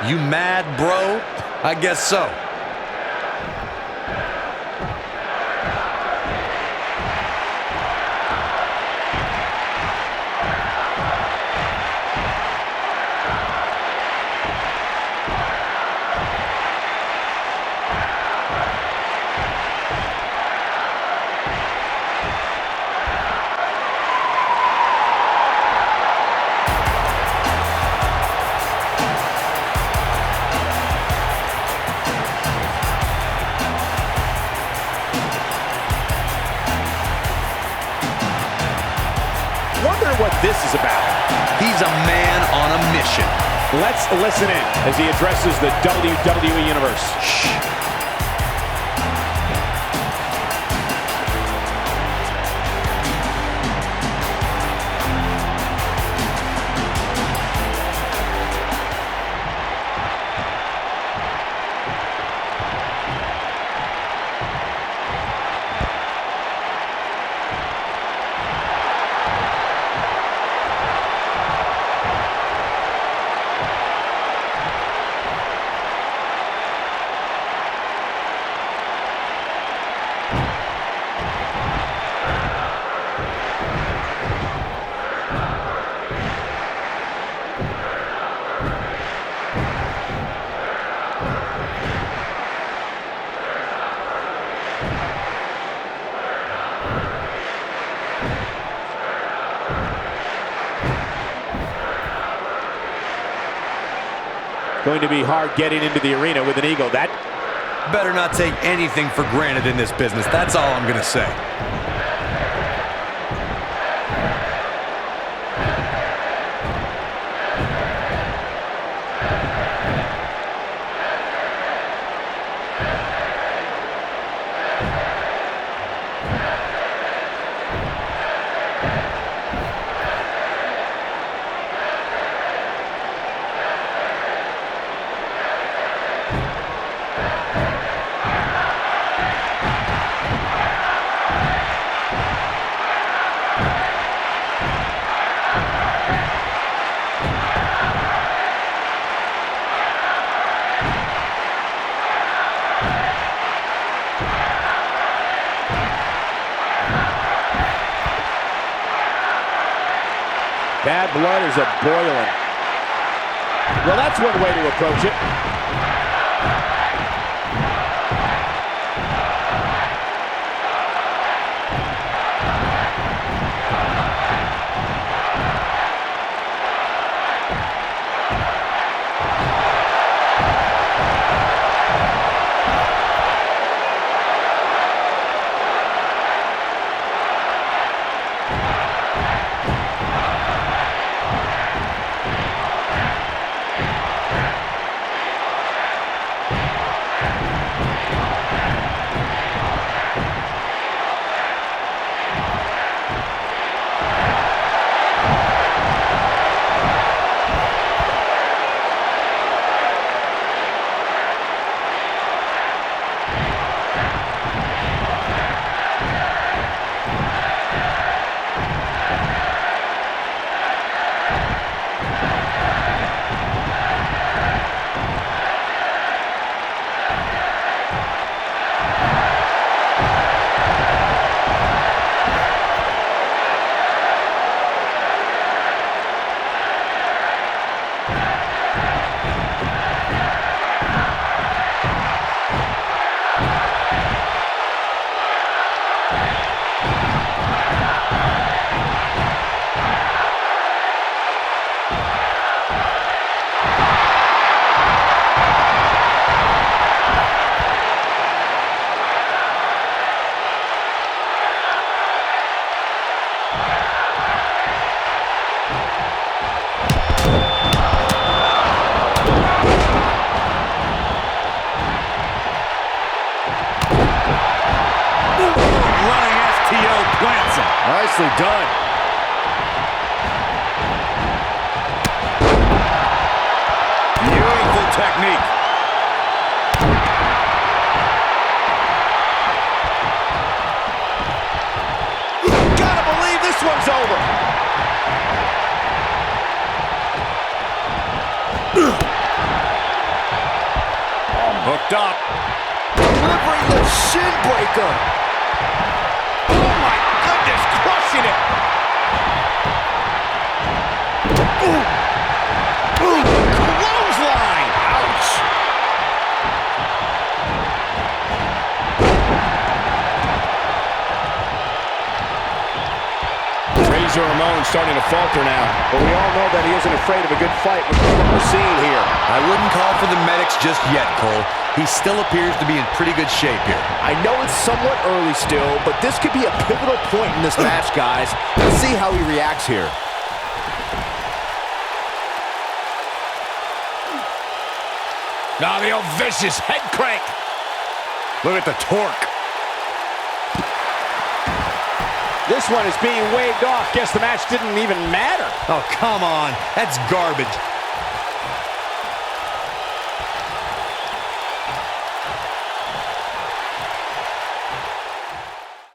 You mad, bro? I guess so. Wonder what this is about. He's a man on a mission. Let's listen in as he addresses the WWE Universe. Shh. Going to be hard getting into the arena with an eagle. That Better not take anything for granted in this business. That's all I'm gonna say. bad blood is a boiling. Well, that's one way to approach it. Nicely done. Beautiful technique. Gotta believe this one's over. Hooked up. Delivering the shin breaker. Oh my goodness, crushing it. Ooh, clothesline. Ouch. Razor Ramon starting to falter now. But we all know that he isn't afraid of a good fight with what we're seeing here. I wouldn't call for the medics just yet, Cole. He still appears to be in pretty good shape here. I know it's somewhat early still, but this could be a pivotal point in this match, guys. Let's see how he reacts here. Now the old vicious head crank. Look at the torque. This one is being waved off. Guess the match didn't even matter. Oh, come on. That's garbage.